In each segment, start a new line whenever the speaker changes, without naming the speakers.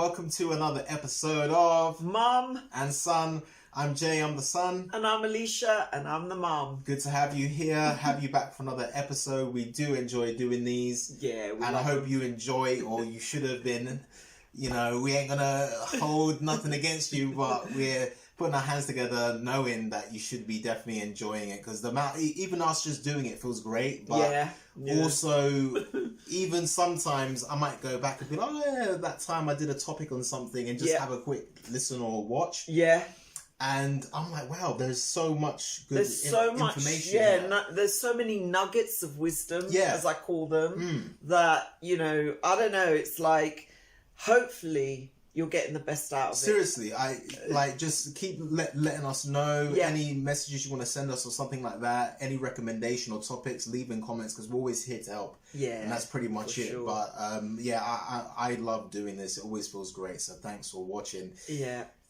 welcome to another episode of
Mum
and Son. I'm Jay, I'm the son.
and I'm Alicia and I'm the mum.
Good to have you here, have you back for another episode. We do enjoy doing these.
Yeah,
and I hope you enjoy, or you should have been. You know, we ain't gonna hold nothing against you, but we're putting our hands together knowing that you should be definitely enjoying it, because the amount, even us just doing it feels great, but also even sometimes I might go back and be like, oh yeah, that time I did a topic on something and just have a quick listen or watch. And I'm like, wow, there's so much good information.
There's so many nuggets of wisdom, as I call them, that, you know, I don't know, it's like, hopefully you're getting the best out of it.
Seriously, I like, just keep letting us know any messages you want to send us or something like that, any recommendation or topics, leave in comments, because we're always here to help. And that's pretty much it. Sure. But I love doing this. It always feels great. So thanks for watching.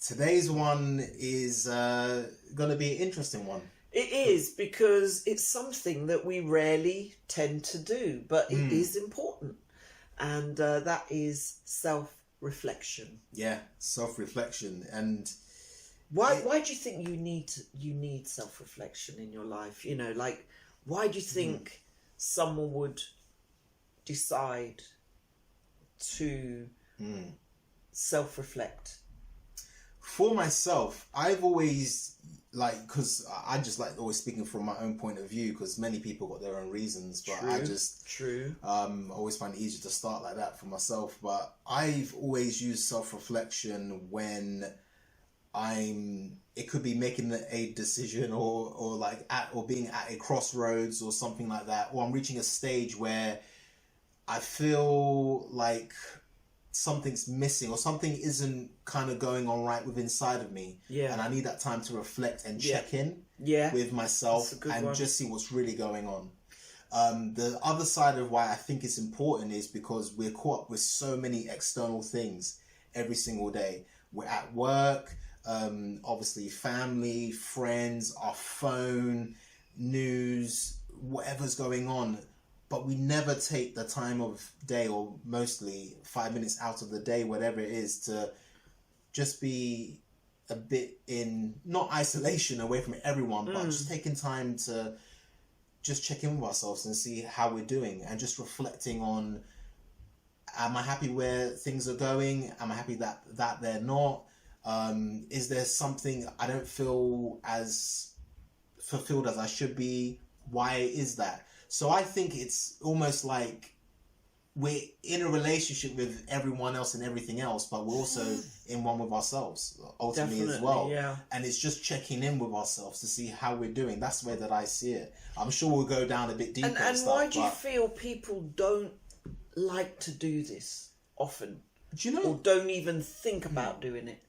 Today's one is going to be an interesting one.
It is, because it's something that we rarely tend to do, but it is important. And that is self-reflection. Yeah,
self-reflection. And
why do you think you need self-reflection in your life? You know, like, why do you think someone would decide to self-reflect?
For myself, I've always, like, because I just like always speaking from my own point of view, because many people got their own reasons, but I just always find it easier to start like that for myself. But I've always used self-reflection when it could be making a decision or being at a crossroads or something like that, or I'm reaching a stage where I feel like something's missing or something isn't kind of going on right with inside of me, and I need that time to reflect and check in with myself and just see what's really going on. The other side of why I think it's important is because we're caught up with so many external things every single day. We're at work, obviously family, friends, our phone, news, whatever's going on. But we never take the time of day, or mostly 5 minutes out of the day, whatever it is, to just be a bit in, not isolation away from everyone, but just taking time to just check in with ourselves and see how we're doing, and just reflecting on, am I happy where things are going? Am I happy that they're not? Is there something I don't feel as fulfilled as I should be? Why is that? So I think it's almost like we're in a relationship with everyone else and everything else, but we're also in one with ourselves, ultimately, as well. And it's just checking in with ourselves to see how we're doing. That's the way that I see it. I'm sure we'll go down a bit deeper.
And why do you feel people don't like to do this often?
Do you know?
Or don't even think about doing it?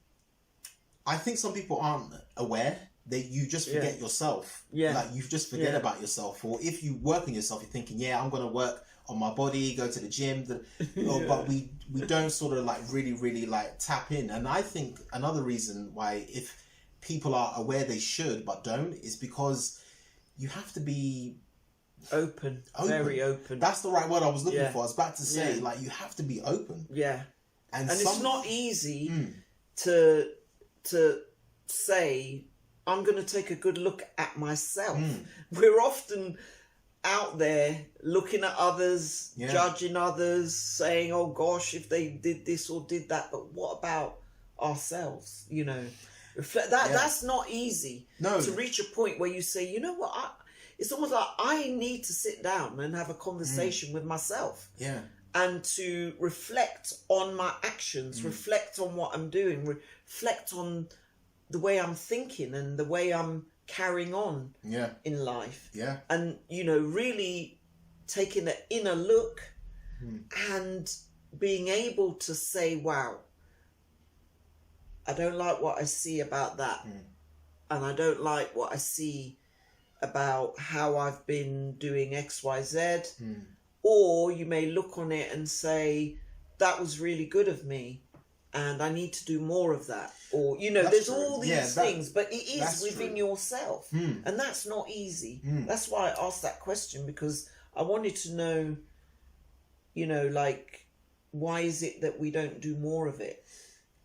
I think some people aren't aware. You just forget yourself. Like, you just forget about yourself. Or if you work on yourself, you're thinking, I'm going to work on my body, go to the gym. But we don't sort of like really like tap in. And I think another reason why, if people are aware they should but don't, is because you have to be open. Very open. That's the right word I was looking for. I was about to say, like, you have to be open. And
it's not easy to say, I'm going to take a good look at myself. We're often out there looking at others, judging others, saying, oh gosh, if they did this or did that. But what about ourselves? You know, that's not easy. To reach a point where you say, you know what, it's almost like I need to sit down and have a conversation with myself. And to reflect on my actions, reflect on what I'm doing, reflect on the way I'm thinking and the way I'm carrying on in life. And, you know, really taking an inner look and being able to say, wow, I don't like what I see about that. And I don't like what I see about how I've been doing X, Y, Z. Or you may look on it and say, that was really good of me, and I need to do more of that. Or, you know, there's all these things, but it is within yourself. And that's not easy. That's why I asked that question, because I wanted to know, you know, like, why is it that we don't do more of it?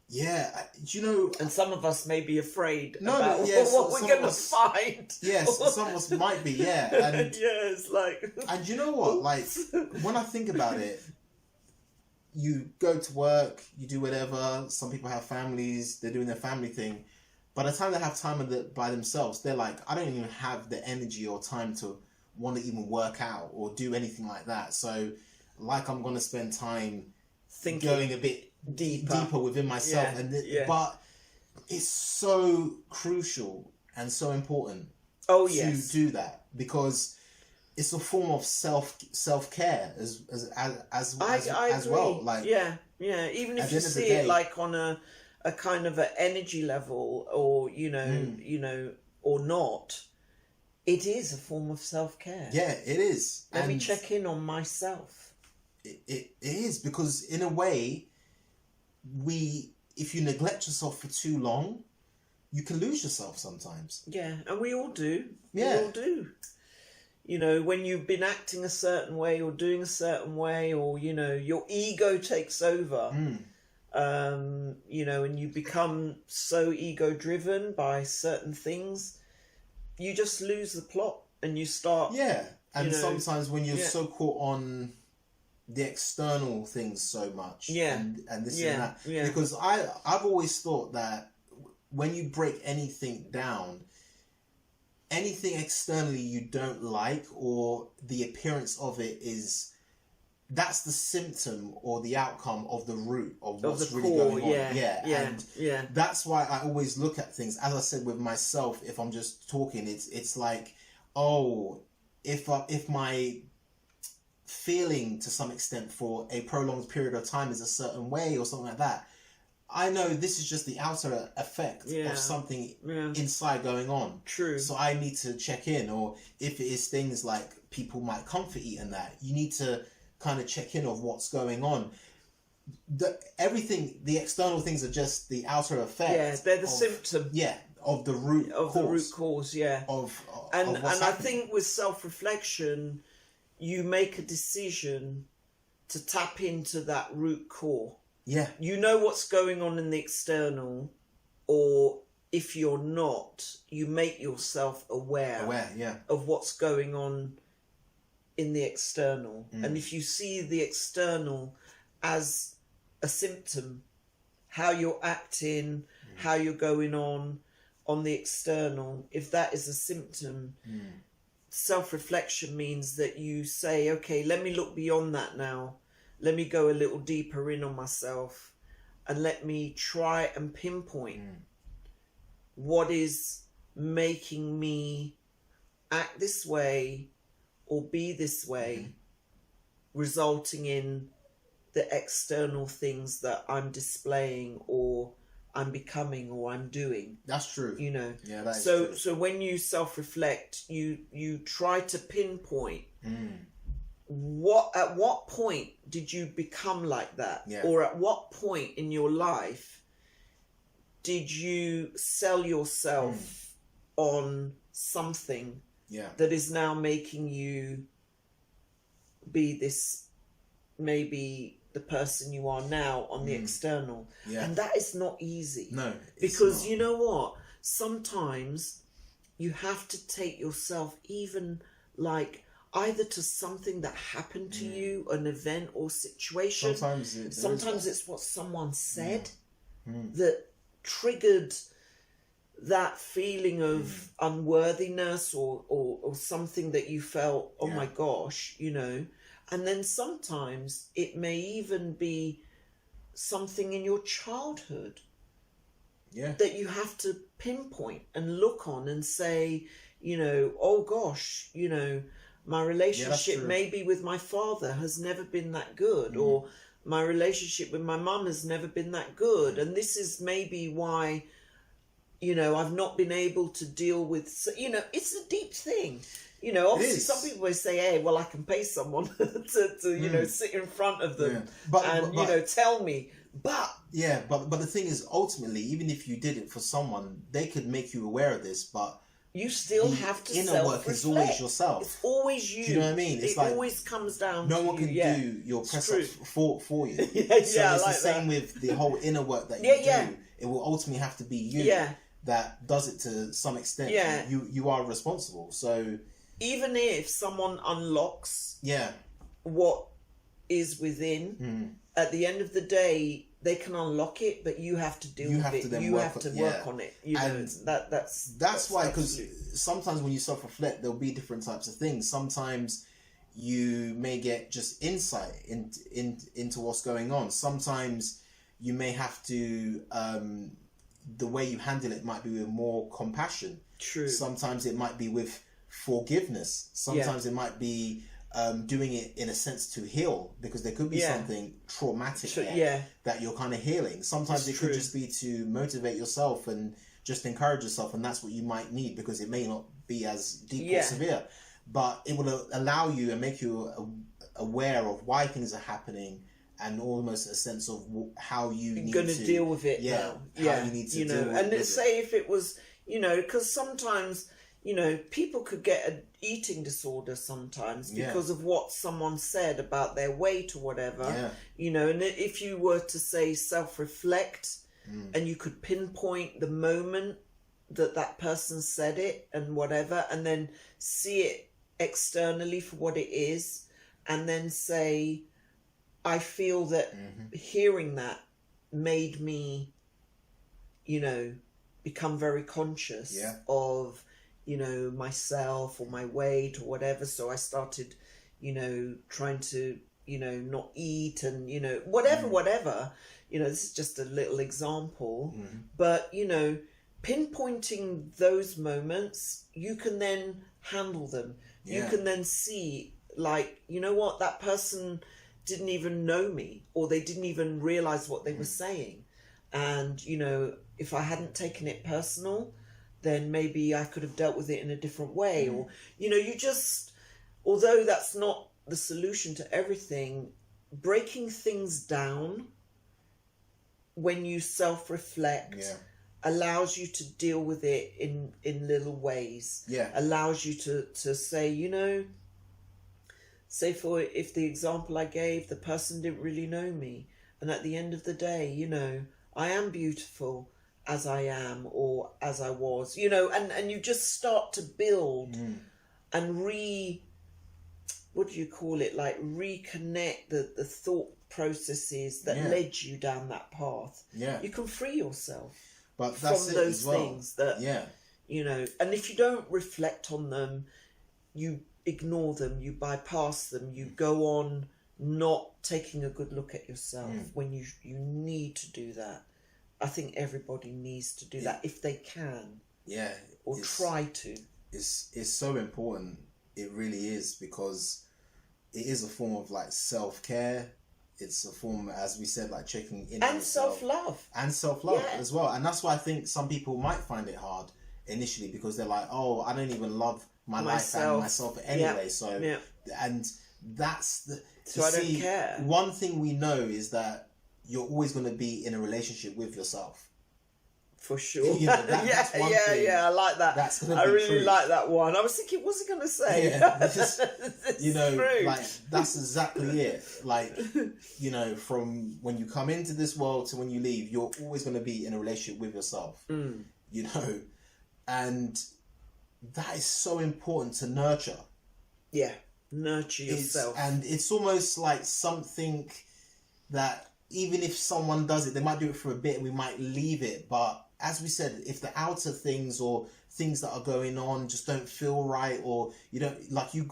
Yeah, do you know?
And some of us may be afraid
No,
about
yes,
what we're going to find.
Yes, some of us might be, yeah. And,
yeah, it's like...
And you know what? Like, when I think about it, you go to work, you do whatever. Some people have families, they're doing their family thing. By the time they have time by themselves, they're like, I don't even have the energy or time to want to even work out or do anything like that. So, like, I'm going to spend time going a bit deeper within myself.
Yeah,
But it's so crucial and so important
to
do that, because it's a form of self-care as well. Like,
yeah. Even if you see it like on a kind of an energy level, or you know, or not, it is a form of self-care.
Yeah, it is.
Let me check in on myself.
It is, because in a way, if you neglect yourself for too long, you can lose yourself sometimes.
Yeah, and we all do.
Yeah.
We all do. You know, when you've been acting a certain way or doing a certain way, or, you know, your ego takes over, you know, and you become so ego-driven by certain things, you just lose the plot and you start...
Yeah, and sometimes when you're so caught on the external things so much, and this and that, because I've always thought that when you break anything down, anything externally you don't like, or the appearance of it that's the symptom or the outcome of the root of what's really going on. That's why I always look at things, as I said with myself, if I'm just talking, it's like, oh, if my feeling to some extent for a prolonged period of time is a certain way or something like that, I know this is just the outer effect of something inside going on.
True.
So I need to check in, or if it is things like people might comfort eat and that, you need to kind of check in of what's going on. The external things are just the outer effect.
Yeah, they're the symptom.
Yeah, of the root
cause. The root cause, yeah. And I think with self-reflection, you make a decision to tap into that root core.
Yeah.
You know what's going on in the external, or if you're not, you make yourself aware of what's going on in the external. And if you see the external as a symptom, how you're acting, how you're going on the external, if that is a symptom, self-reflection means that you say, okay, let me look beyond that now. Let me go a little deeper in on myself, and let me try and pinpoint what is making me act this way or be this way, resulting in the external things that I'm displaying or I'm becoming or I'm doing.
That's true.
You know.
Yeah, that is true.
So when you self-reflect, you try to pinpoint at what point did you become like that?
Yeah.
Or at what point in your life did you sell yourself on something that is now making you be this, maybe the person you are now on the external? And that is not easy.
No,
because you know what, sometimes you have to take yourself even like either to something that happened to you, an event or situation. Sometimes it's what someone said that triggered that feeling of unworthiness or something that you felt, oh my gosh, you know. And then sometimes it may even be something in your childhood that you have to pinpoint and look on and say, you know, oh gosh, you know, my relationship maybe with my father has never been that good, or my relationship with my mum has never been that good. And this is maybe why, you know, I've not been able to deal with, you know, it's a deep thing. You know, obviously some people will say, hey, well, I can pay someone to you know, sit in front of them and, you know, tell me. But... But
the thing is, ultimately, even if you did it for someone, they could make you aware of this, but
you still have to
inner work is always yourself.
It's always you.
Do you know what I mean? It's
it
like
always comes down
no
to
one can do your press ups for you. So it's the same with the whole inner work that you do. It will ultimately have to be you that does it to some extent. You are responsible. So
even if someone unlocks what is within, at the end of the day, they can unlock it, but you have to deal with it. You have to work on it. You know, that's
why, because sometimes when you self-reflect, there'll be different types of things. Sometimes you may get just insight into what's going on. Sometimes you may have to, the way you handle it might be with more compassion.
True.
Sometimes it might be with forgiveness. Sometimes it might be doing it in a sense to heal, because there could be something traumatic that you're kind of healing. Sometimes it could just be to motivate yourself and just encourage yourself, and that's what you might need, because it may not be as deep or severe, but it will allow you and make you aware of why things are happening, and almost a sense of how you need to
deal with it. How
you need to deal with it.
Say if it was, because sometimes people could get an eating disorder sometimes because of what someone said about their weight or whatever. And if you were to say self-reflect, and you could pinpoint the moment that person said it and whatever, and then see it externally for what it is, and then say, I feel that hearing that made me, become very conscious of myself or my weight or whatever. So I started, trying to, not eat and, whatever, this is just a little example, but, pinpointing those moments, you can then handle them. You can then see, like, what, that person didn't even know me, or they didn't even realize what they were saying. And, if I hadn't taken it personal, then maybe I could have dealt with it in a different way. Or, you just, although that's not the solution to everything, breaking things down when you self-reflect allows you to deal with it in little ways. Allows you to say, say if the example I gave, the person didn't really know me, and at the end of the day, I am beautiful as I am, or as I was, and you just start to build and reconnect the thought processes that led you down that path. You can free yourself from those things that, and if you don't reflect on them, you ignore them, you bypass them, you go on not taking a good look at yourself when you need to do that. I think everybody needs to do that if they can. Or try to.
It's so important. It really is, because it is a form of like self-care. It's a form, as we said, like checking in
and self-love.
And self-love as well. And that's why I think some people might find it hard initially, because they're like, oh, I don't even love my life and myself anyway. So and that's the
I don't care.
One thing we know is that you're always going to be in a relationship with yourself.
For sure. That's one thing. I like that.
That's gonna
I
be
really
true.
like that one. I was thinking, what's he going to say?
True. Like, that's exactly it. Like, from when you come into this world to when you leave, you're always going to be in a relationship with yourself. And that is so important to nurture.
Nurture yourself.
And it's almost like something that, even if someone does it, they might do it for a bit and we might leave it. But as we said, if the outer things or things that are going on just don't feel right, or you don't like, you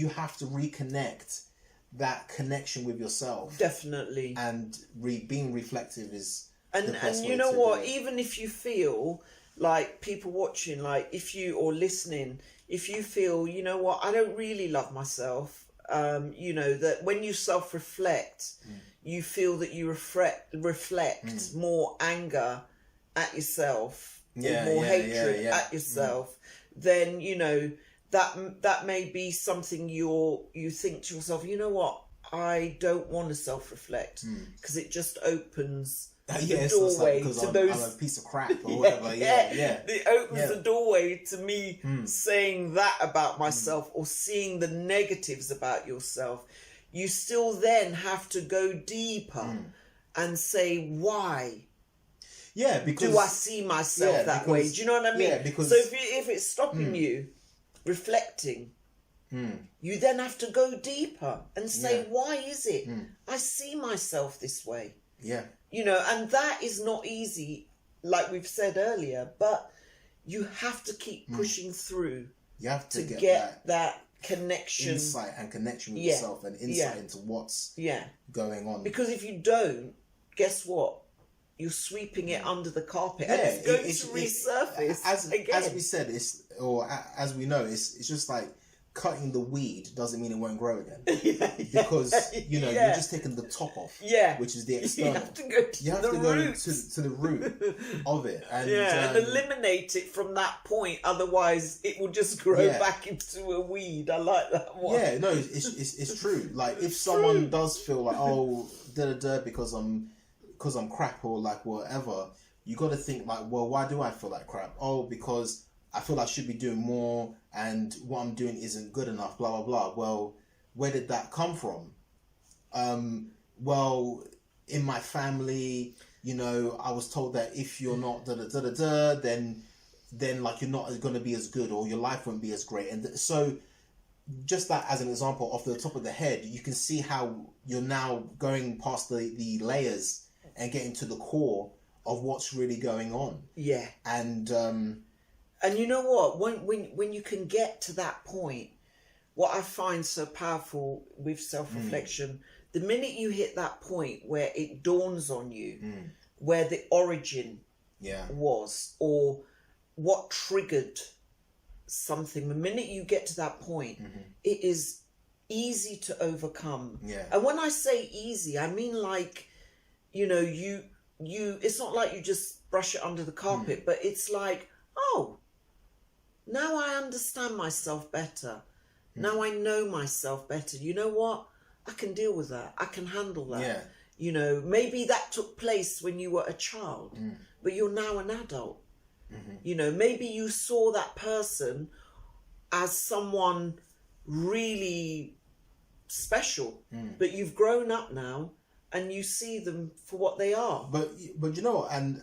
have to reconnect that connection with yourself.
Definitely.
And being reflective is
and you know what? Even if you feel like, people watching, like if you or listening, if you feel, you know what, I don't really love myself. That when you self-reflect, you feel that you reflect more anger at yourself, or more hatred at yourself, then that may be something you think to yourself, you know what, I don't want to self-reflect, because it just opens the doorway
like
to those.
I'm a piece of crap or whatever. Yeah.
It opens the doorway to me saying that about myself or seeing the negatives about yourself. You still then have to go deeper and say why.
Yeah, because
do I see myself that way? Do you know what I mean?
Yeah, because
so if it's stopping you reflecting, you then have to go deeper and say, why is it I see myself this way?
Yeah.
You know, and that is not easy, like we've said earlier, but you have to keep pushing through.
You have to
get that connection.
Insight and connection with yourself and insight into what's going on.
Because if you don't, guess what? You're sweeping it under the carpet and it's going to resurface again.
As we said, as we know, it's just like cutting the weed doesn't mean it won't grow again. Because, you're just taking the top off, which is the external.
You have to go to
the root of it. And,
and eliminate it from that point. Otherwise, it will just grow back into a weed. I like that one.
Yeah, no, it's true. Like, if someone does feel like, because I'm crap or like whatever, you got to think like, well, why do I feel like crap? Oh, because I feel I should be doing more and what I'm doing isn't good enough, blah, blah, blah. Well, where did that come from? Well, in my family, I was told that if you're not then like you're not going to be as good or your life won't be as great. And so just that as an example off the top of the head, you can see how you're now going past the layers and getting to the core of what's really going on. Yeah. And
you know what? When you can get to that point, what I find so powerful with self-reflection, the minute you hit that point where it dawns on you where the origin was or what triggered something, the minute you get to that point, it is easy to overcome. Yeah. And when I say easy, I mean like, you it's not like you just brush it under the carpet, but it's like, oh, now I understand myself better. Now I know myself better. You know what? I can deal with that. I can handle that. Yeah. Maybe that took place when you were a child, but you're now an adult. Maybe you saw that person as someone really special, but you've grown up now and you see them for what they are.
But and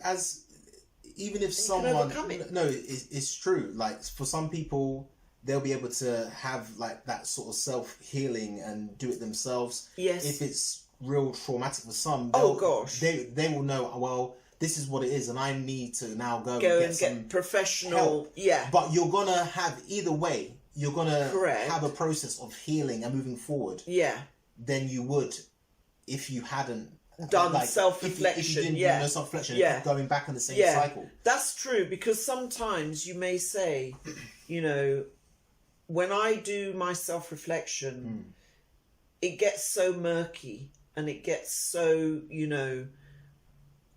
even if someone, it's true. Like for some people, they'll be able to have like that sort of self-healing and do it themselves. Yes. If it's real traumatic for some, they will know, well, this is what it is and I need to now go and get professional help. Yeah. But you're gonna have either way, you're gonna have a process of healing and moving forward. Yeah. Than you would if you hadn't
done self-reflection.
If you didn't do no self-reflection, going back in the same cycle.
That's true, because sometimes you may say, when I do my self-reflection, it gets so murky and it gets so,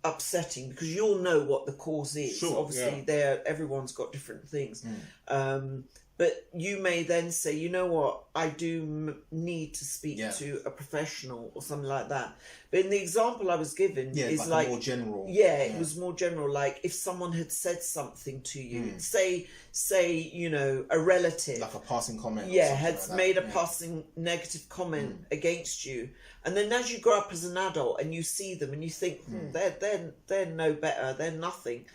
upsetting, because you'll know what the cause is. Sure, obviously, everyone's got different things. But you may then say, you know what, I do need to speak to a professional or something like that. But in the example I was given, is like
more general.
It was more general. Like if someone had said something to you, say a relative,
like a passing comment,
had made a passing negative comment against you, and then as you grow up as an adult and you see them and you think they're no better, they're nothing.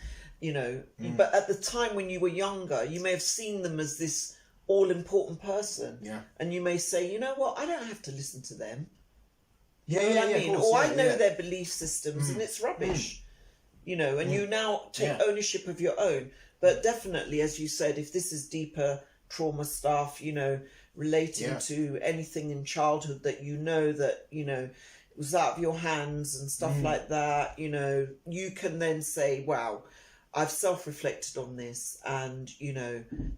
But at the time when you were younger, you may have seen them as this all-important person. Yeah. And you may say, you know what, I don't have to listen to them. I mean? Or I know their belief systems and it's rubbish. And you now take ownership of your own. But definitely, as you said, if this is deeper trauma stuff, relating to anything in childhood that that, it was out of your hands and stuff like that, you can then say, wow, I've self-reflected on this and,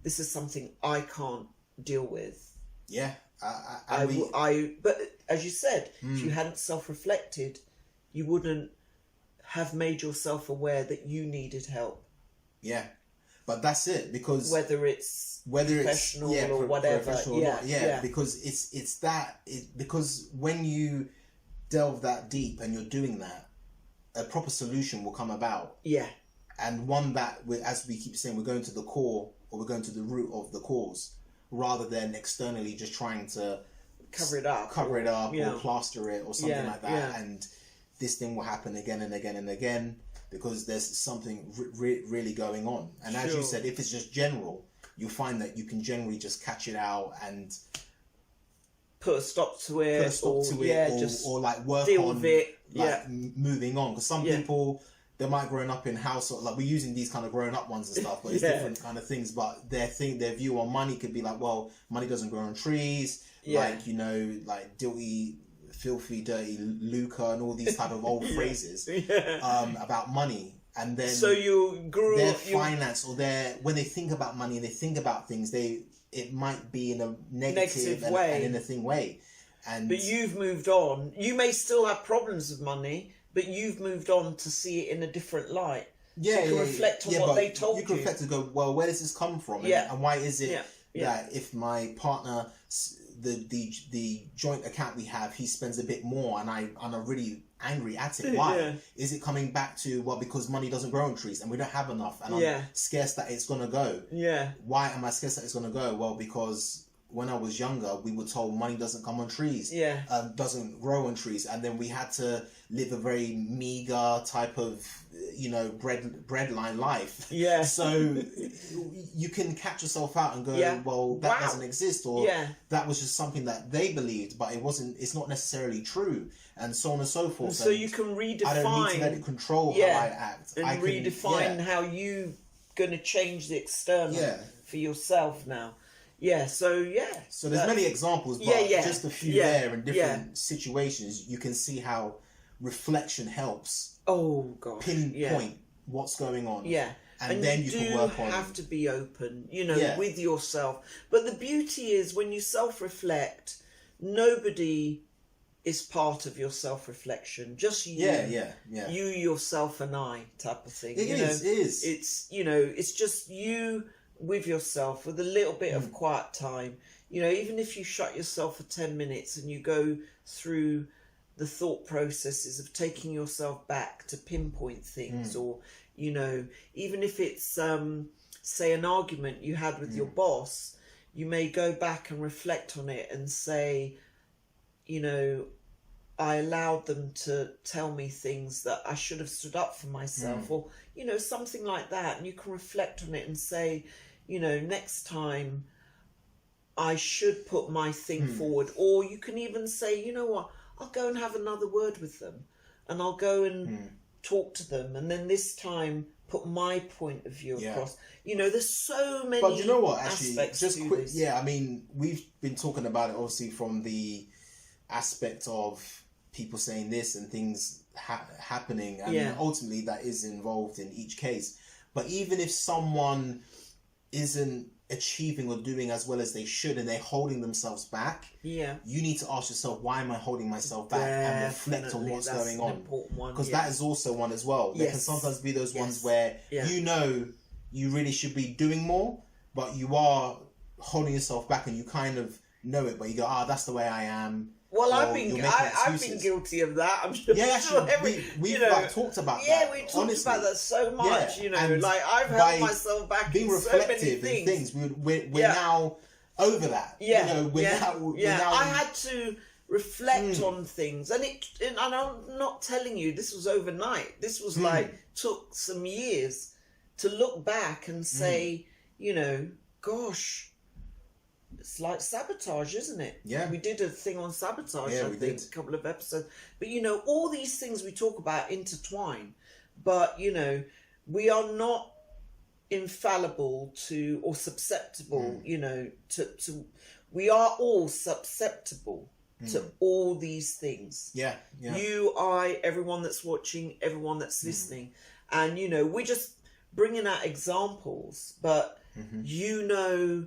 this is something I can't deal with. Yeah. But as you said, if you hadn't self-reflected, you wouldn't have made yourself aware that you needed help.
Yeah. But that's it, because
whether it's professional or whatever.
Because because when you delve that deep and you're doing that, a proper solution will come about.
Yeah.
And one that, as we keep saying, we're going to the core, or we're going to the root of the cause, rather than externally just trying to
cover it up
or plaster it or something like that. And this thing will happen again and again and again because there's something really going on. And as you said, if it's just general, you'll find that you can generally just catch it out and
put a stop to it,
or like work
deal
on
with it,
moving on. Because some people, they might growing up in household, like we're using these kind of grown up ones and stuff, but it's different kind of things. But their view on money could be like, well, money doesn't grow on trees, like, you know, like dirty, filthy, dirty lucre and all these type of old phrases about money. And then
so you grew
their finance or when they think about money and they think about things, it might be in a negative way and in a thing way.
But you've moved on. You may still have problems with money, but you've moved on to see it in a different light.
Yeah,
so you can reflect on what they told you.
You can reflect and go, well, where does this come from? And why is it that if my partner, the joint account we have, he spends a bit more and I'm really angry at it. Why? Is it coming back to, well, because money doesn't grow on trees and we don't have enough and I'm scarce that it's going to go. Why am I scarce that it's going to go? Well, because when I was younger, we were told money doesn't come on trees, doesn't grow on trees, and then we had to live a very meager type of, you know, breadline life. So you can catch yourself out and go, well, that doesn't exist, or that was just something that they believed, but it's not necessarily true, and so on and so forth.
And so you can redefine. I don't need to let it control how I act. And I can redefine how you going to change the external for yourself now. So
there's many examples, but just a few there in different situations. You can see how reflection helps. Pinpoint what's going on. And then you can work on.
You have to be open, you know, with yourself. But the beauty is when you self-reflect, nobody is part of your self-reflection. Just you. You, yourself, and I type of thing.
It is.
It's, you know, it's just you with yourself with a little bit of quiet time. You know, even if you shut yourself for 10 minutes and you go through the thought processes of taking yourself back to pinpoint things, or, you know, even if it's, say, an argument you had with your boss, you may go back and reflect on it and say, you know, I allowed them to tell me things that I should have stood up for myself, or, you know, something like that. And you can reflect on it and say, you know, next time I should put my thing forward. Or you can even say, you know what, I'll go and have another word with them and I'll go and talk to them. And then this time put my point of view across. You know, there's so many
But you know what, actually,
just
quick, I mean, we've been talking about it obviously from the aspect of people saying this and things happening. And ultimately that is involved in each case. But even if someone isn't achieving or doing as well as they should and they're holding themselves back, you need to ask yourself, why am I holding myself back? And reflect on what's going on, because that is also one as well. There can sometimes be those ones where you know you really should be doing more, but you are holding yourself back and you kind of know it, but you go, that's the way I am.
Well, I've been guilty of that. I'm sure.
We've like, talked about that.
We talked about that so much. You know, and like I've held myself back being reflective in things.
We're now over that. You know, we're now.
I had to reflect on things, and I'm not telling you this was overnight. This was like took some years to look back and say, you know, gosh. It's like sabotage, isn't it? We did a thing on sabotage, I think, a couple of episodes. But, you know, all these things we talk about intertwine. But, you know, we are not infallible to, or susceptible, you know, to we are all susceptible to all these things. You, I, everyone that's watching, everyone that's listening. And, you know, we're just bringing out examples, but you know,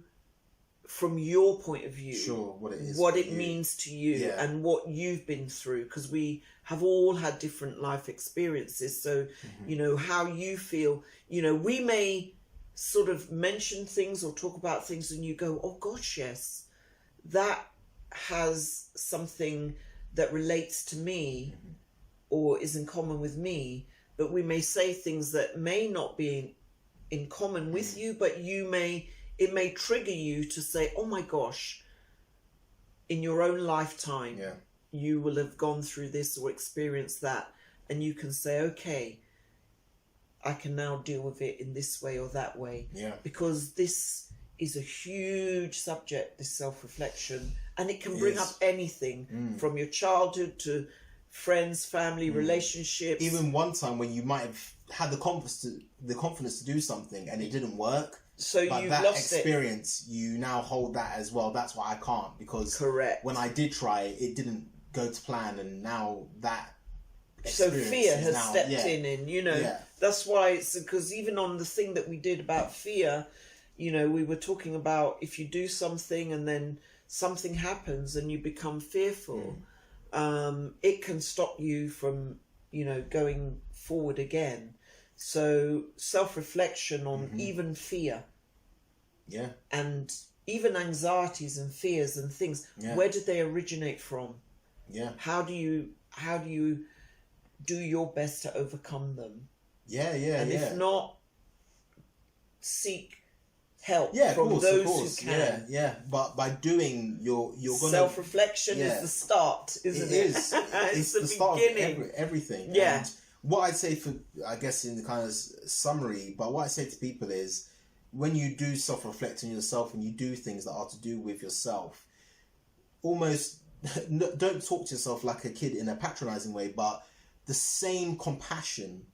from your point of view, what it means to you and what you've been through, because we have all had different life experiences. So, you know, how you feel, you know, we may sort of mention things or talk about things and you go, oh gosh, yes, that has something that relates to me or is in common with me, but we may say things that may not be in common with you, but it may trigger you to say, oh my gosh, in your own lifetime, you will have gone through this or experienced that. And you can say, okay, I can now deal with it in this way or that way.
Yeah.
Because this is a huge subject, this self-reflection. And it can bring up anything from your childhood to friends, family, relationships.
Even one time when you might have had the confidence to do something and it didn't work.
So
but
you've
that
lost
experience, you now hold that as well. That's why I can't, because
correct.
When I did try it didn't go to plan, and now that
so fear has stepped in, you know, that's why it's because even on the thing that we did about fear, you know, we were talking about if you do something and then something happens and you become fearful, it can stop you from, you know, going forward again. So self-reflection on even fear, and even anxieties and fears and things, where did they originate from? How do you do your best to overcome them? And if not, seek help from those who can.
But by doing you're gonna
self-reflection is the start, isn't it?
It is. It's the start beginning of everything. And what I'd say, for I guess in the kind of summary, but what I say to people is, when you do self-reflect on yourself and you do things that are to do with yourself, almost don't talk to yourself like a kid in a patronizing way, but the same compassion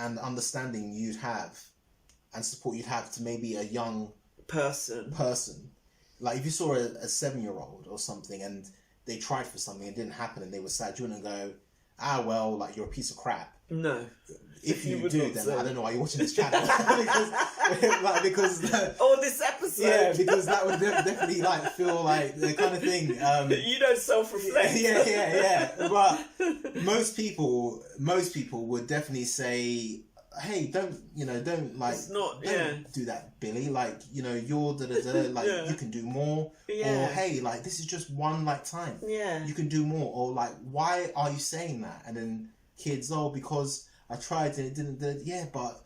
and understanding you'd have and support you'd have to maybe a young person. Like if you saw a 7-year-old or something and they tried for something and it didn't happen and they were sad, you wouldn't go, well, like, you're a piece of crap.
No.
If you do, then I don't know why you're watching this channel. because
this episode.
Yeah, because that would definitely like feel like the kind of thing.
You don't self-reflect.
Yeah. But most people would definitely say, hey, don't do that, Billy. Like, you know, you're like you can do more. Or hey, like, this is just one like time. You can do more. Or like, why are you saying that? And then kids, because I tried and it didn't. But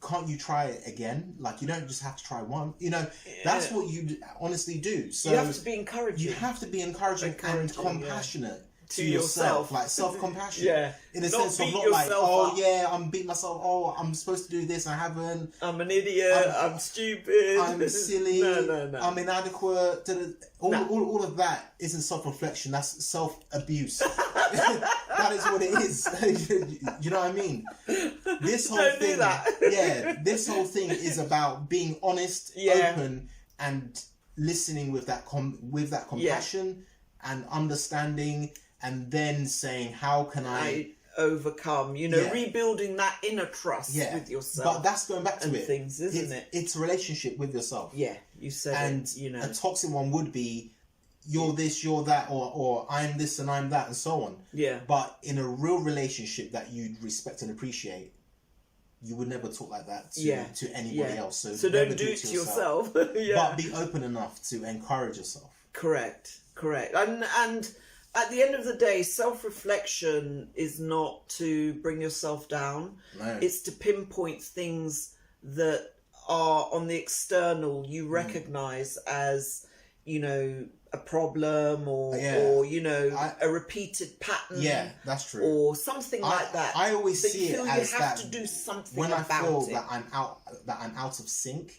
can't you try it again? Like, you don't just have to try one. You know, that's what you honestly do. So
you have to be encouraging.
You have to be encouraging and compassionate. To yourself, like self-compassion, in a sense of not like, I'm beating myself, I'm supposed to do this, I haven't, I'm an idiot, I'm stupid, I'm silly, no. I'm inadequate. All of that isn't self-reflection, that's self-abuse. That is what it is. You know what I mean? This whole
don't
thing,
do that.
This whole thing is about being honest, open, and listening with that compassion and understanding. And then saying, how can I
overcome, rebuilding that inner trust with yourself.
But that's going back to
things, isn't it?
It's a relationship with yourself.
Yeah, you said it.
A toxic one would be, you're this, you're that, or I'm this and I'm that, and so on.
Yeah.
But in a real relationship that you'd respect and appreciate, you would never talk like that to anybody else. So
don't do it to yourself.
But be open enough to encourage yourself.
Correct. And at the end of the day, self-reflection is not to bring yourself down.
No.
It's to pinpoint things that are on the external you recognise as, a problem or a repeated pattern.
Yeah, that's true.
Or something like that.
I always see it as
you have
that
to do something
when
about
I feel
it.
that I'm out of sync,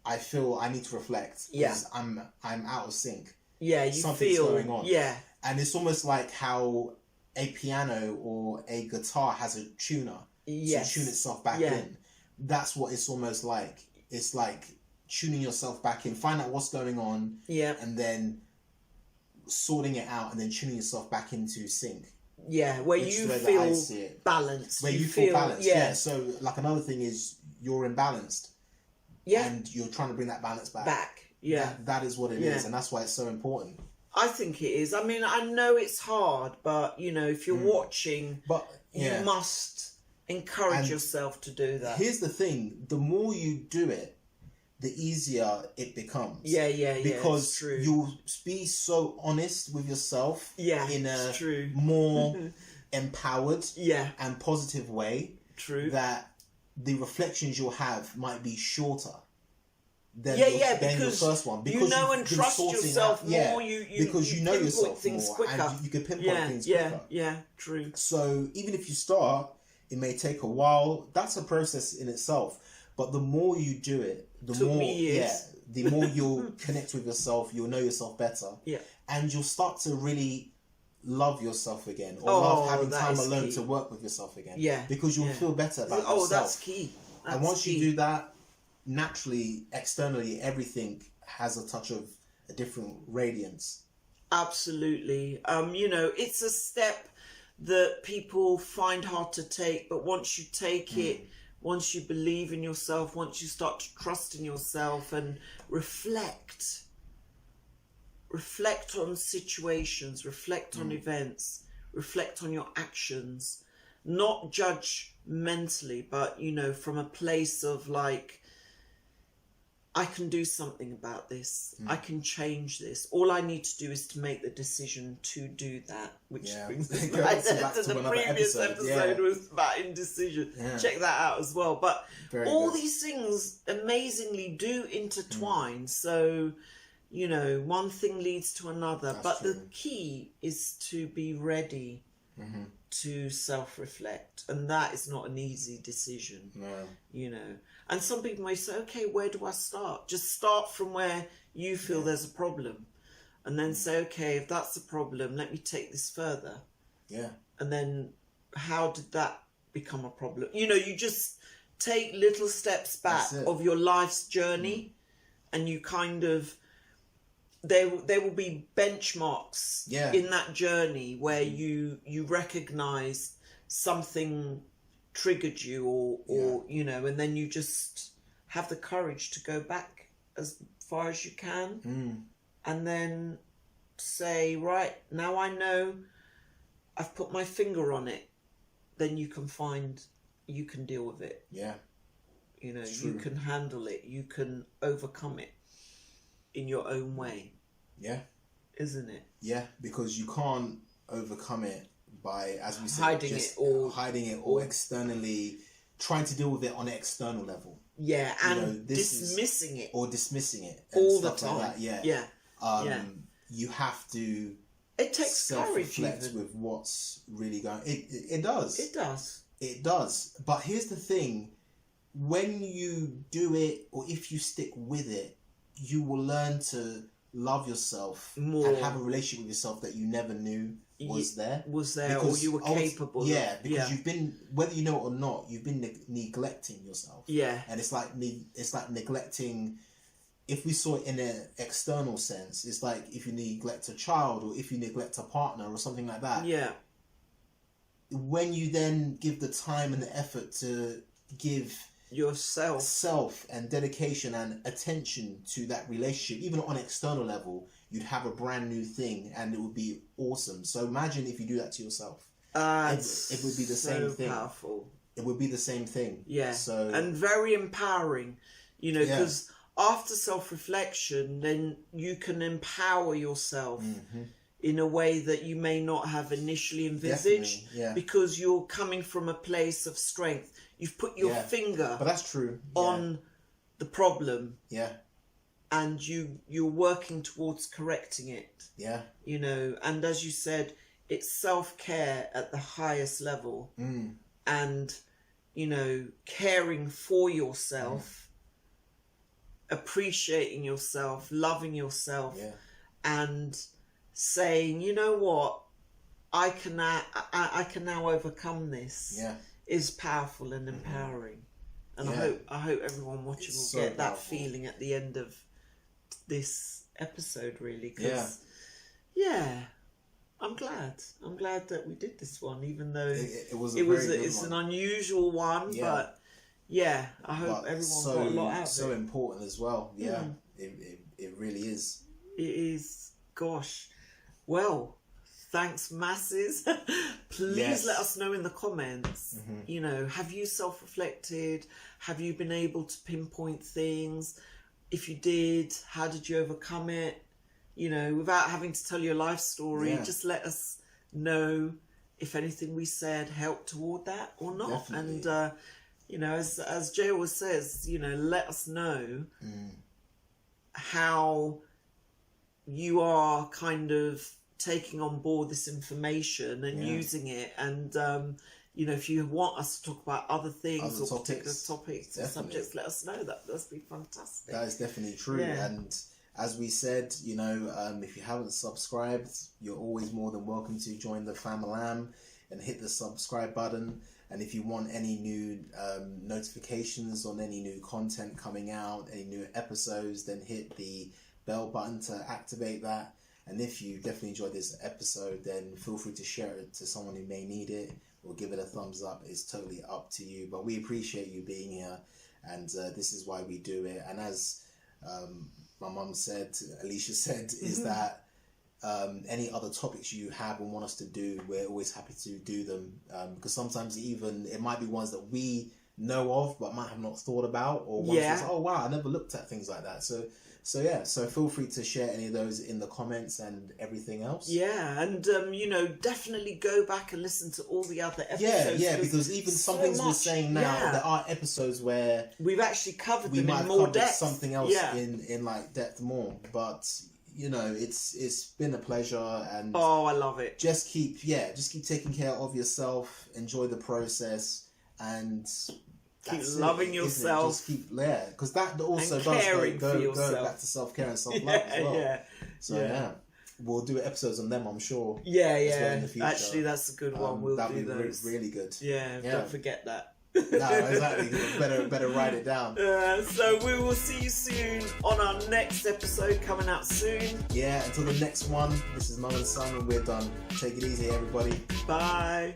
I feel I need to reflect because I'm out of sync.
Yeah,
Something's going on.
Yeah.
And it's almost like how a piano or a guitar has a tuner to tune itself back in. That's what it's almost like. It's like tuning yourself back in, find out what's going on, and then sorting it out, and then tuning yourself back into sync.
Yeah, where you feel balanced.
Where you feel balanced. Yeah. So, like, another thing is you're imbalanced. Yeah. And you're trying to bring that balance back.
Yeah.
That is what it is, and that's why it's so important.
I think it is. I mean, I know it's hard, but, if you're watching, you must encourage yourself to do that.
Here's the thing. The more you do it, the easier it becomes.
Yeah.
Because
true.
You'll be so honest with yourself in a
true.
more empowered and positive way,
true,
that the reflections you'll have might be shorter than, than your
because
first one. Because
you know and trust yourself more.
Because you know yourself
things
more
quicker.
and you can pinpoint things quicker.
Yeah, true.
So even if you start, it may take a while. That's a process in itself. But the more you do it, the more you'll connect with yourself. You'll know yourself better.
Yeah.
And you'll start to really love yourself again, or love having time alone to work with yourself again.
Yeah.
Because you'll feel better about yourself.
Oh, that's key.
And once you do that, naturally, externally, everything has a touch of a different radiance.
Absolutely. You know, it's a step that people find hard to take, but once you take it, once you believe in yourself, once you start to trust in yourself and reflect on situations, reflect on events, reflect on your actions, not judge mentally, but, you know, from a place of like, I can do something about this. I can change this. All I need to do is to make the decision to do that, which brings us back to the previous episode was about indecision. Check that out as well. But these things amazingly do intertwine. So, you know, one thing leads to another. That's true. The key is to be ready to self-reflect. And that is not an easy decision, you know. And some people may say, okay, where do I start? Just start from where you feel there's a problem. And then say, okay, if that's a problem, let me take this further. Yeah. And then how did that become a problem? You know, you just take little steps back of your life's journey and you kind of, there will be benchmarks in that journey where you recognize something triggered you or you know, and then you just have the courage to go back as far as you can and then say, right, now I know I've put my finger on it, then you can deal with it. You know, you can handle it, you can overcome it in your own way. Isn't it?
Because you can't overcome it by, as we said,
hiding it
or externally trying to deal with it on an external level.
And dismissing it
and
all
stuff
the time.
Like that. You have to.
It takes
self-reflect with what's really going. It does. It does. But here's the thing: when you do it, or if you stick with it, you will learn to love yourself more and have a relationship with yourself that you never knew was there, because,
or you were capable of.
Because you've been, whether you know it or not, you've been neglecting yourself. And it's like neglecting. If we saw it in an external sense, it's like if you neglect a child or if you neglect a partner or something like that. When you then give the time and the effort to give yourself and dedication and attention to that relationship, even on an external level, you'd have a brand new thing and it would be awesome. So imagine if you do that to yourself. It would be the same thing.
Powerful.
It would be the same thing. So, and
very empowering, you know, because after self-reflection, then you can empower yourself in a way that you may not have initially envisaged, because you're coming from a place of strength. You've put your finger,
but that's true,
on the problem, and you're working towards correcting it. You know, and as you said, it's self-care at the highest level, and you know, caring for yourself, appreciating yourself, loving yourself, and saying, you know what, I can now overcome this. Is powerful and empowering, and I hope everyone watching will get that feeling at the end of this episode, really, because I'm glad that we did this one, even though it's an unusual one, but I hope everyone got a lot out of it.
So important as well. It really is.
It is. Gosh, well, thanks, masses. Please let us know in the comments, you know, have you self-reflected? Have you been able to pinpoint things? If you did, how did you overcome it? You know, without having to tell your life story, just let us know if anything we said helped toward that or not.
Definitely.
And you know, as Jay always says, you know, let us know how you are kind of taking on board this information and using it. And you know, if you want us to talk about other things or particular topics or subjects, let us know. That'd be fantastic.
That is definitely true. And as we said, you know, if you haven't subscribed, you're always more than welcome to join the Famalam and hit the subscribe button. And if you want any new notifications on any new content coming out, any new episodes, then hit the bell button to activate that. And if you definitely enjoyed this episode, then feel free to share it to someone who may need it, or give it a thumbs up. It's totally up to you. But we appreciate you being here, and this is why we do it. And as my mum said, Alicia said, is that any other topics you have and want us to do, we're always happy to do them. Because sometimes even it might be ones that we know of but might have not thought about, or ones that's, oh wow, I never looked at things like that. So feel free to share any of those in the comments and everything else.
Yeah, and you know, definitely go back and listen to all the other episodes.
Yeah, because even some things we're saying now, there are episodes where
we've actually covered them
might
in more depth.
Something else in like depth more, but you know, it's been a pleasure, and
I love it.
Just keep taking care of yourself, enjoy the process, and
keep loving yourself.
Just keep because that also does go back to self-care and self-love as well. So we'll do episodes on them, I'm sure.
Yeah. In the future. Actually, that's a good one. We'll do those.
Really good.
Yeah, don't forget that.
No, exactly. Better write it down.
So we will see you soon on our next episode coming out soon.
Yeah, until the next one, this is MumNSon and we're done. Take it easy, everybody.
Bye.